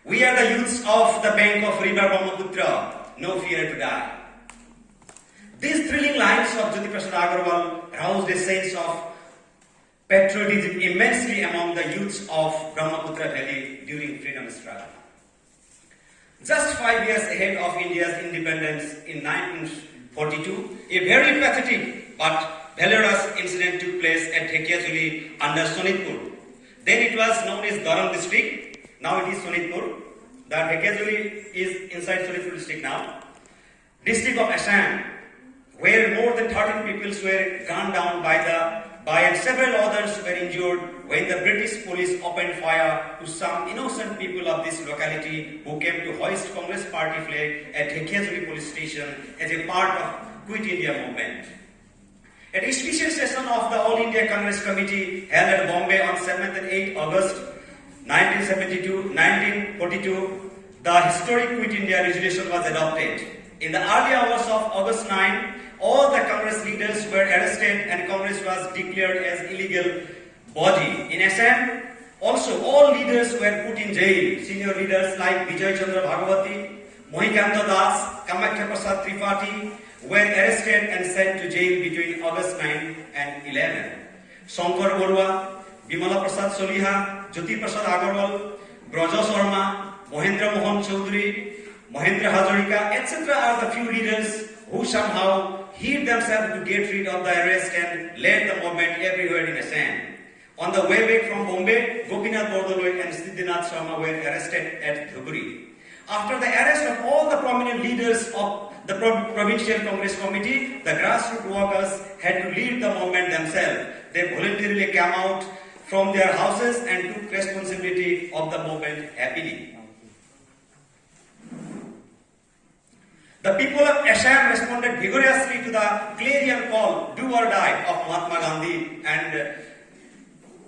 We are the youths of the bank of river Brahmaputra, no fear to die. These thrilling lines of Jyoti Prasad Agarwal roused a sense of patriotism immensely among the youths of Brahmaputra Valley during freedom struggle. Just 5 years ahead of India's independence in 1942, a very pathetic but valorous incident took place at Dhekiajuli under Sonitpur. Then it was known as Daram district, now it is Sonitpur. The Dhekiajuli is inside Sonitpur district now. District of Assam, where more than 13 people were gunned down and several others were injured when the British police opened fire to some innocent people of this locality who came to hoist Congress party flag at Dhekiajuli police station as a part of Quit India movement. At a special session of the All India Congress Committee held at Bombay on 7th and 8th August 1942, the historic Quit India resolution was adopted. In the early hours of August 9, all the Congress leaders were arrested and Congress was declared as illegal body. In Assam, also all leaders were put in jail. Senior leaders like Vijay Chandra Bhagawati, Mohikanta Das, Kamakhya Prasad Tripathi were arrested and sent to jail between August 9 and 11. Shankar Barua, Bimala Prasad Soliha, Jyoti Prasad Agarwal, Braja Sharma, Mahendra Mohan Chaudhary, Mahendra Hazarika, etc. are the few leaders who somehow hid themselves to get rid of the arrest and led the movement everywhere in Assam. On the way back from Bombay, Gopinath Bordoloi and Siddhinath Sharma were arrested at Dhubri. After the arrest of all the prominent leaders of the Provincial Congress Committee, the grassroots workers had to lead the movement themselves. They voluntarily came out from their houses and took responsibility of the movement happily. The people of Assam responded vigorously to the clarion call, do or die, of Mahatma Gandhi, and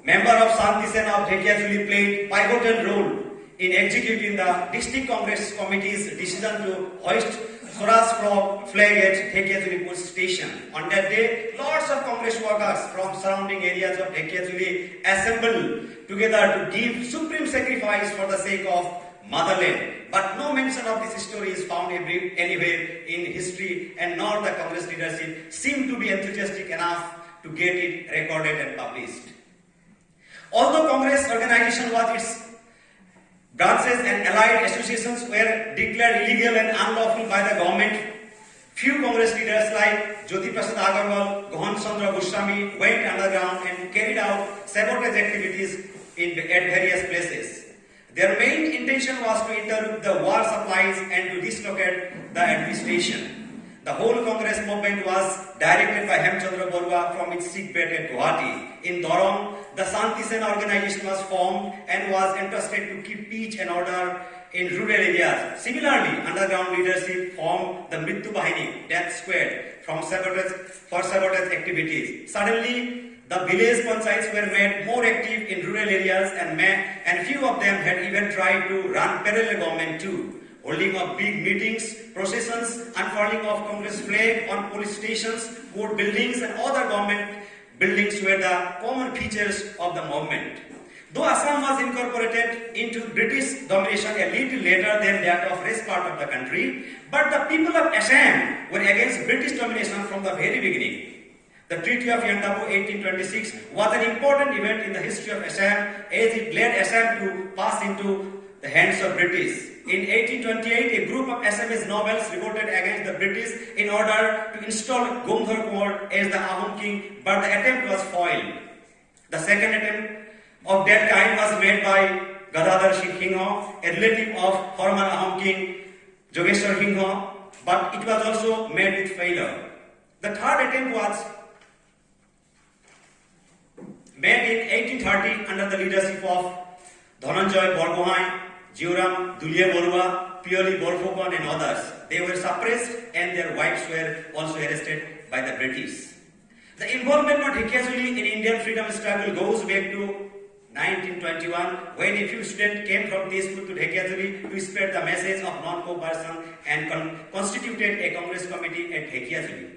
member of Shanti Sena of Dhekiajuli played pivotal role in executing the District Congress Committee's decision to hoist Swaraj flag at Dhekiajuli police station. On that day, lots of Congress workers from surrounding areas of Dhekiajuli assembled together to give supreme sacrifice for the sake of motherland. But no mention of this story is found anywhere in history, and nor the Congress leadership seemed to be enthusiastic enough to get it recorded and published. Although Congress organization was its branches and allied associations were declared illegal and unlawful by the government, few Congress leaders like Jyoti Prasad Agarwal, Gohan Chandra Goswami went underground and carried out sabotage activities at various places. Their main intention was to interrupt the war supplies and to dislocate the administration. The whole Congress movement was directed by Hemchandra Barua from its sickbed at Guwahati. In Dorong, the Shanti Sena organization was formed and was entrusted to keep peace and order in rural areas. Similarly, underground leadership formed the Mrityu Bahini, Death Squad, for sabotage activities. Suddenly, the village panchayats were made more active in rural areas, and few of them had even tried to run parallel government too. Holding of big meetings, processions, unfurling of Congress flag on police stations, court buildings and other government buildings were the common features of the movement. Though Assam was incorporated into British domination a little later than that of rest part of the country, but the people of Assam were against British domination from the very beginning. The Treaty of Yantabu 1826 was an important event in the history of Assam as it led Assam to pass into the hands of British. In 1828, a group of Assamese nobles revolted against the British in order to install Gomdhar Kumar as the Ahom king, but the attempt was foiled. The second attempt of that kind was made by Gadadhar Singha, a relative of former Ahom king Jogeshwar Singha, but it was also made with failure. The third attempt was made in 1830 under the leadership of Dhananjay Borgohain, Jioram Dulia Borua, Pioli Borphokon and others. They were suppressed and their wives were also arrested by the British. The involvement of Dhekiajuli in Indian freedom struggle goes back to 1921 when a few students came from Tezpur to Dhekiajuli to spread the message of non-cooperation and constituted a Congress committee at Dhekiajuli.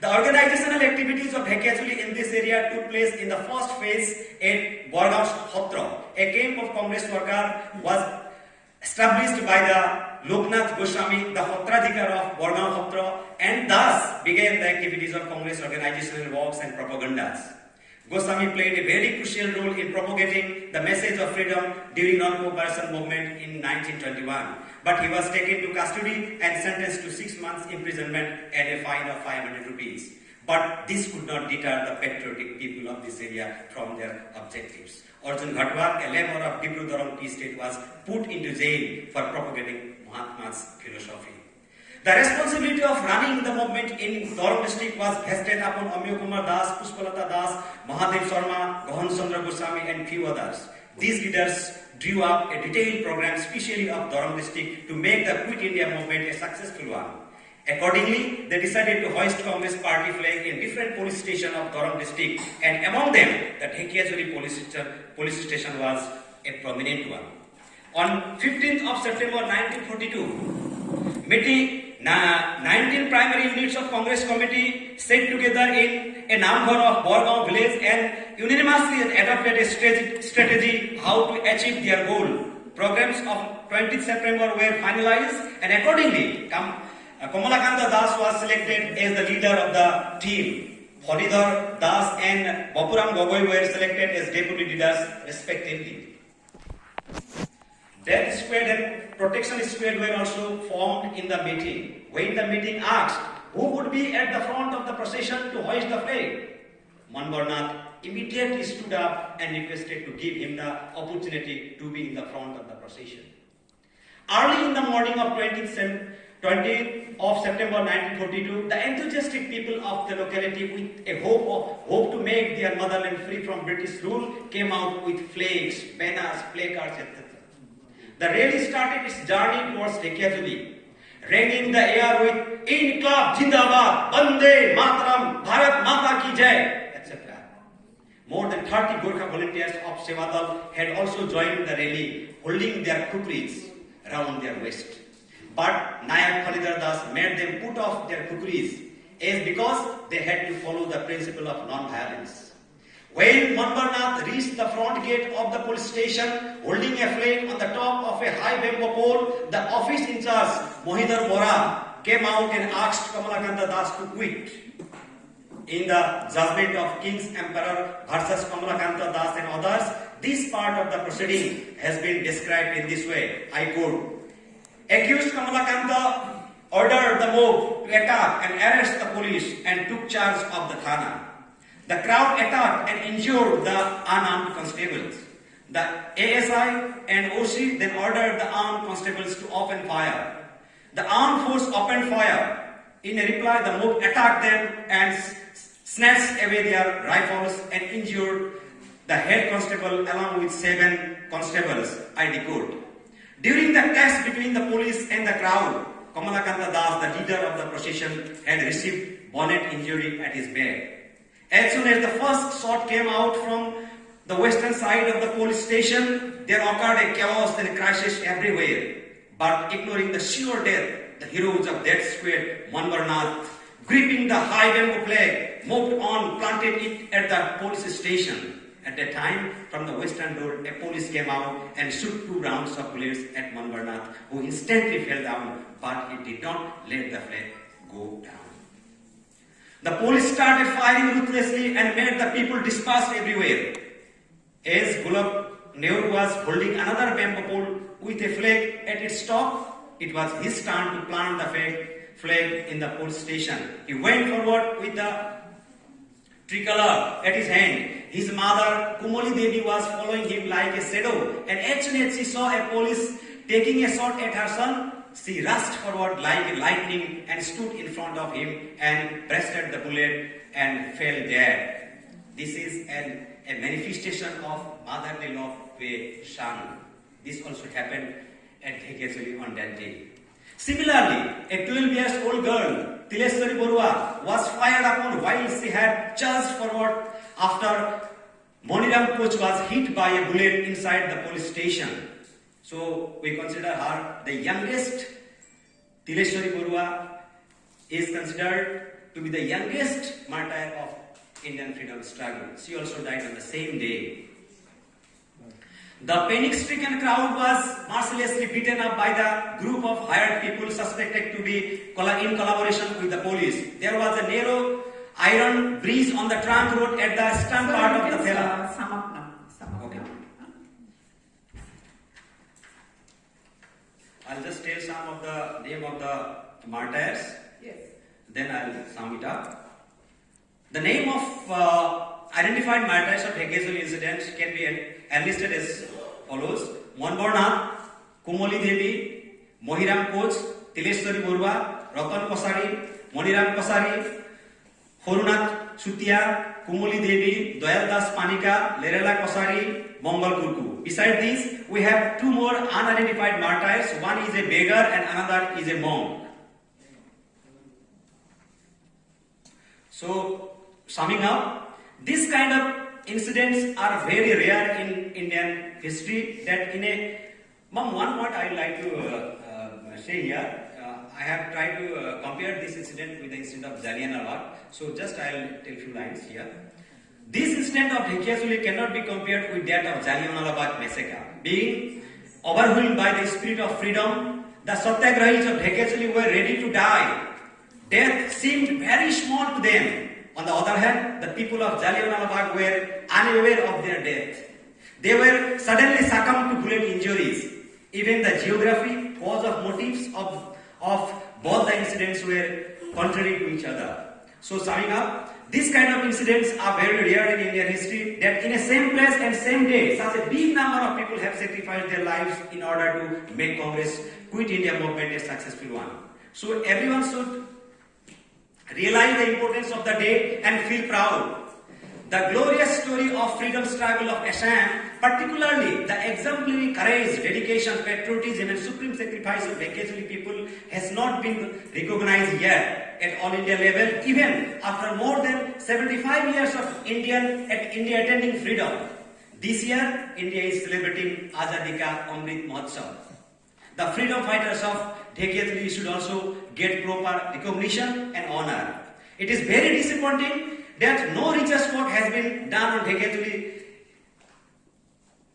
The organizational activities of Dhekiajuli in this area took place in the first phase at Borgaon Hotra. A camp of Congress workers was accused by the Loknath Goswami, the Hotradhikar of Borgaon Hotra, and thus began the activities of Congress organizational walks and propagandas. Goswami played a very crucial role in propagating the message of freedom during non-cooperation movement in 1921. But he was taken to custody and sentenced to 6 months imprisonment and a fine of 500 rupees. But this could not deter the patriotic people of this area from their objectives. Arjun Ghatwar, a member of Dibru Daram Tea State, was put into jail for propagating Mahatma's philosophy. The responsibility of running the movement in Daram district was vested upon Amyo Kumar Das, Pushpalata Das, Mahadev Sharma, Gahan Chandra Goswami, and few others. These leaders drew up a detailed program specially of Daram district to make the Quit India movement a successful one. Accordingly, they decided to hoist Congress party flag in different police stations of Daram district, and among them, the Dhekiajuli police station was a prominent one. On 15th of September 1942, 19 primary units of Congress committee sat together in a number of Borgaon village and unanimously adopted a strategy how to achieve their goal. Programs of 20th September were finalized, and accordingly, Kamalakanta Das was selected as the leader of the team. Haridhar Das and Bapuram Gogoi were selected as deputy leaders respectively. Death squad and protection squad were also formed in the meeting. When the meeting asked who would be at the front of the procession to hoist the flag, Manbarnath immediately stood up and requested to give him the opportunity to be in the front of the procession. Early in the morning of 20th of September 1942, the enthusiastic people of the locality, with a hope to make their motherland free from British rule, came out with flags, banners, placards, etc. The rally started its journey towards Dhekiajuli, ringing the air with Inqilab Jindabad, Bande Mataram, Bharat Mata Ki Jai, etc. More than 30 Gorkha volunteers of Sevadal had also joined the rally, holding their kukris around their waist. But Nayak Haridhar Das made them put off their kukris, as because they had to follow the principle of non-violence. When Manbarnath reached the front gate of the police station, holding a flag on the top of a high bamboo pole, the office in charge, Mohidhar Bora, came out and asked Kamalakanta Das to quit. In the judgment of King's Emperor versus Kamalakanta Das and others, this part of the proceeding has been described in this way. I quote, accused Kamalakanta ordered the mob to attack and arrest the police and took charge of the Thana. The crowd attacked and injured the unarmed constables. The ASI and OC then ordered the armed constables to open fire. The armed force opened fire. In reply, the mob attacked them and snatched away their rifles and injured the head constable along with 7 constables, I decode. During the clash between the police and the crowd, Kamalakanta Das, the leader of the procession, had received bonnet injury at his back. As soon as the first shot came out from the western side of the police station, there occurred a chaos and a crisis everywhere. But ignoring the sure death, the heroes of that square, Manbarnath, gripping the high bamboo flag, moved on, planted it at the police station. At that time, from the western door, a police came out and shoot 2 rounds of bullets at Manbarnath, who instantly fell down, but he did not let the flag go down. The police started firing ruthlessly and made the people dispersed everywhere. As Gulab Nehru was holding another bamboo pole with a flag at its top, it was his turn to plant the flag in the police station. He went forward with the tricolor at his hand. His mother, Kumali Devi, was following him like a shadow, and as soon as she saw a police taking a shot at her son, she rushed forward like lightning and stood in front of him and breasted the bullet and fell dead. This is a manifestation of motherly love to a son. This also happened at Dhekiajuli on that day. Similarly, a 12-year-old girl, Tileshwari Borua, was fired upon while she had charged forward after Moniram coach was hit by a bullet inside the police station. So we consider her the youngest. Tileshwari Borua is considered to be the youngest martyr of Indian freedom struggle. She also died on the same day. The panic-stricken crowd was mercilessly beaten up by the group of hired people suspected to be in collaboration with the police. There was a narrow iron bridge on the trunk road at the eastern part of the Thela. Sum up now. Okay. I'll just tell some of the name of the martyrs. Yes. Then I'll sum it up. The name of identified martyrs of Dhekesuli incident can be enlisted as follows: Monbornath, Kumoli Devi, Mohiram Koch, Tileshwari Borua, Ratan Kosari, Moniram Kosari, Horunath Chutia, Kumoli Devi, Doyal Das Panika, Lerela Kosari, Mongol Kurku. Besides these, we have two more unidentified martyrs. One is a beggar and another is a monk. So, summing up, this kind of incidents are very rare in Indian history. That in a one point I would like to say here. I have tried to compare this incident with the incident of Jallianwala Bagh. So just I will tell few lines here. This incident of Dhekesuli cannot be compared with that of Jallianwala Bagh massacre. Being overwhelmed by the spirit of freedom, the Satyagrahis of Dhekesuli were ready to die. Death seemed very small to them. On the other hand, the people of Jallianwala Bagh were unaware of their death. They were suddenly succumbed to bullet injuries. Even the geography, cause of motives of both the incidents were contrary to each other. So summing up, these kind of incidents are very rare in Indian history, that in a same place and same day, such a big number of people have sacrificed their lives in order to make Congress Quit India movement a successful one. So everyone should realize the importance of the day and feel proud. The glorious story of freedom struggle of Assam, particularly the exemplary courage, dedication, patriotism and supreme sacrifice of Dhekesuli people has not been recognized yet at all India level, even after more than 75 years of India attending freedom. This year, India is celebrating Azadi Ka Amrit Mahotsav. The freedom fighters of Dhekesuli should also get proper recognition and honor. It is very disappointing that no research work has been done on Dhekesuli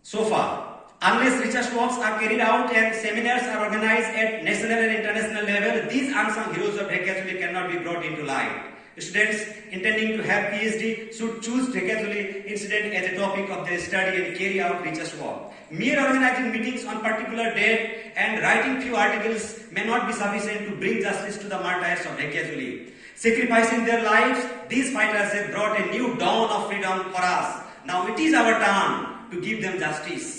so far. Unless research works are carried out and seminars are organized at national and international level, these unsung heroes of Dhekesuli cannot be brought into light. Students intending to have PhD should choose Dhekesuli incident as a topic of their study and carry out research work. Mere organizing meetings on particular date and writing few articles may not be sufficient to bring justice to the martyrs of Dhekesuli. Sacrificing their lives, these fighters have brought a new dawn of freedom for us. Now it is our turn to give them justice.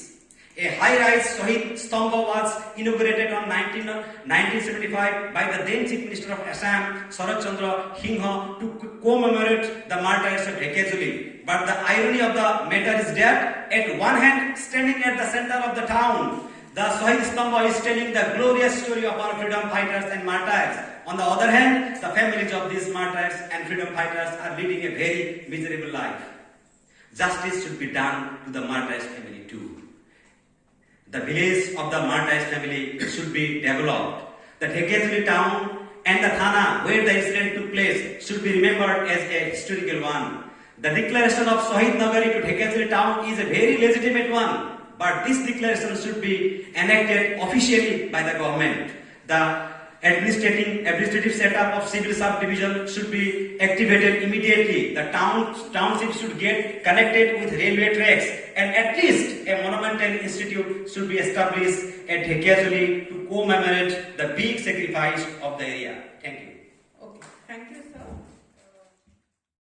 A high-rise Shahid Stamba was inaugurated on 1975 by the then Chief Minister of Assam, Sarat Chandra Singha, to commemorate the martyrs of Dhekesuli. But the irony of the matter is that, at one hand, standing at the center of the town, the Shahid Stamba is telling the glorious story of our freedom fighters and martyrs. On the other hand, the families of these martyrs and freedom fighters are leading a very miserable life. Justice should be done to the martyrs' family too. The village of the martyrs' family should be developed. The Dhekesuli town and the Thana where the incident took place should be remembered as a historical one. The declaration of Shahid Nagari to Dhekesuli town is a very legitimate one, but this declaration should be enacted officially by the government. The administrative setup of civil subdivision should be activated immediately. The township should get connected with railway tracks, and at least a monumental institute should be established at Dhekesuli to commemorate the big sacrifice of the area. Thank you.